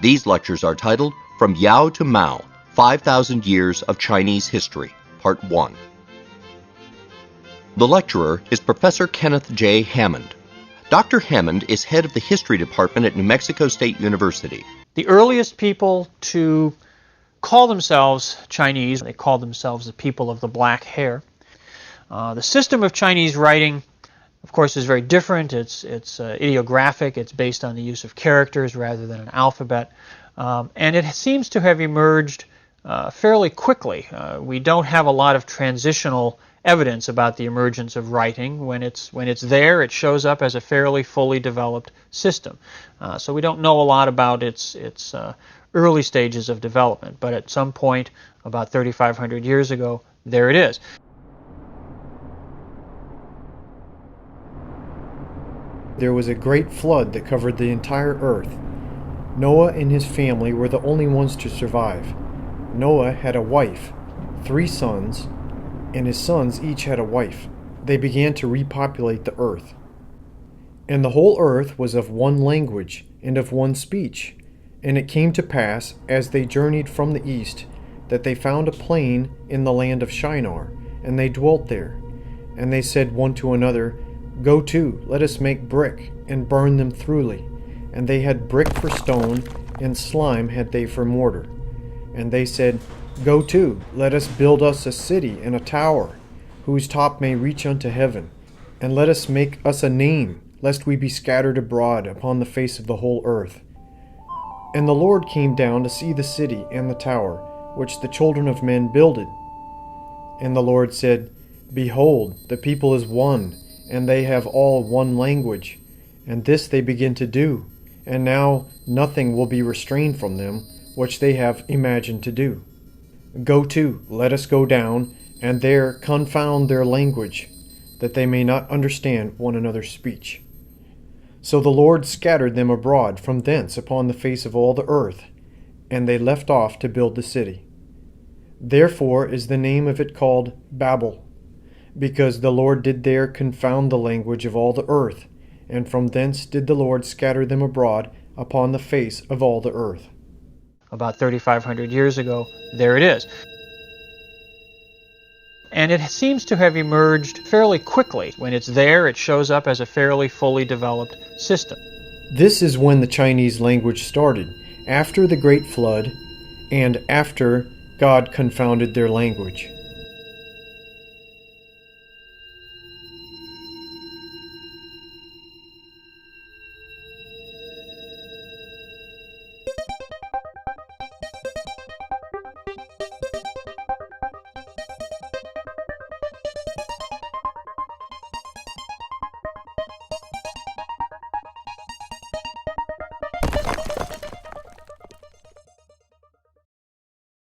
These lectures are titled From Yao to Mao, 5,000 Years of Chinese History, Part 1. The lecturer is Professor Kenneth J. Hammond. Dr. Hammond is head of the History Department at New Mexico State University. The earliest people to call themselves Chinese, they called themselves the people of the black hair. The system of Chinese writing, of course, is very different. It's ideographic. It's based on the use of characters rather than an alphabet. And it seems to have emerged fairly quickly. We don't have a lot of transitional evidence about the emergence of writing. When it's there, it shows up as a fairly fully developed system. So we don't know a lot about its early stages of development. But at some point, about 3,500 years ago, there it is. There was a great flood that covered the entire earth. Noah and his family were the only ones to survive. Noah had a wife, 3 sons, and his sons each had a wife. They began to repopulate the earth. And the whole earth was of one language and of one speech. And it came to pass, as they journeyed from the east, that they found a plain in the land of Shinar, and they dwelt there. And they said one to another, Go to, let us make brick, and burn them thoroughly. And they had brick for stone, and slime had they for mortar. And they said, Go to, let us build us a city and a tower, whose top may reach unto heaven. And let us make us a name, lest we be scattered abroad upon the face of the whole earth. And the Lord came down to see the city and the tower, which the children of men builded. And the Lord said, Behold, the people is one, and they have all one language. And this they begin to do, and now nothing will be restrained from them, which they have imagined to do. Go to, let us go down, and there confound their language, that they may not understand one another's speech. So the Lord scattered them abroad from thence upon the face of all the earth, and they left off to build the city. Therefore is the name of it called Babel, because the Lord did there confound the language of all the earth, and from thence did the Lord scatter them abroad upon the face of all the earth. About 3,500 years ago, there it is. And it seems to have emerged fairly quickly. When it's there, it shows up as a fairly fully developed system. This is when the Chinese language started, after the Great Flood, and after God confounded their language.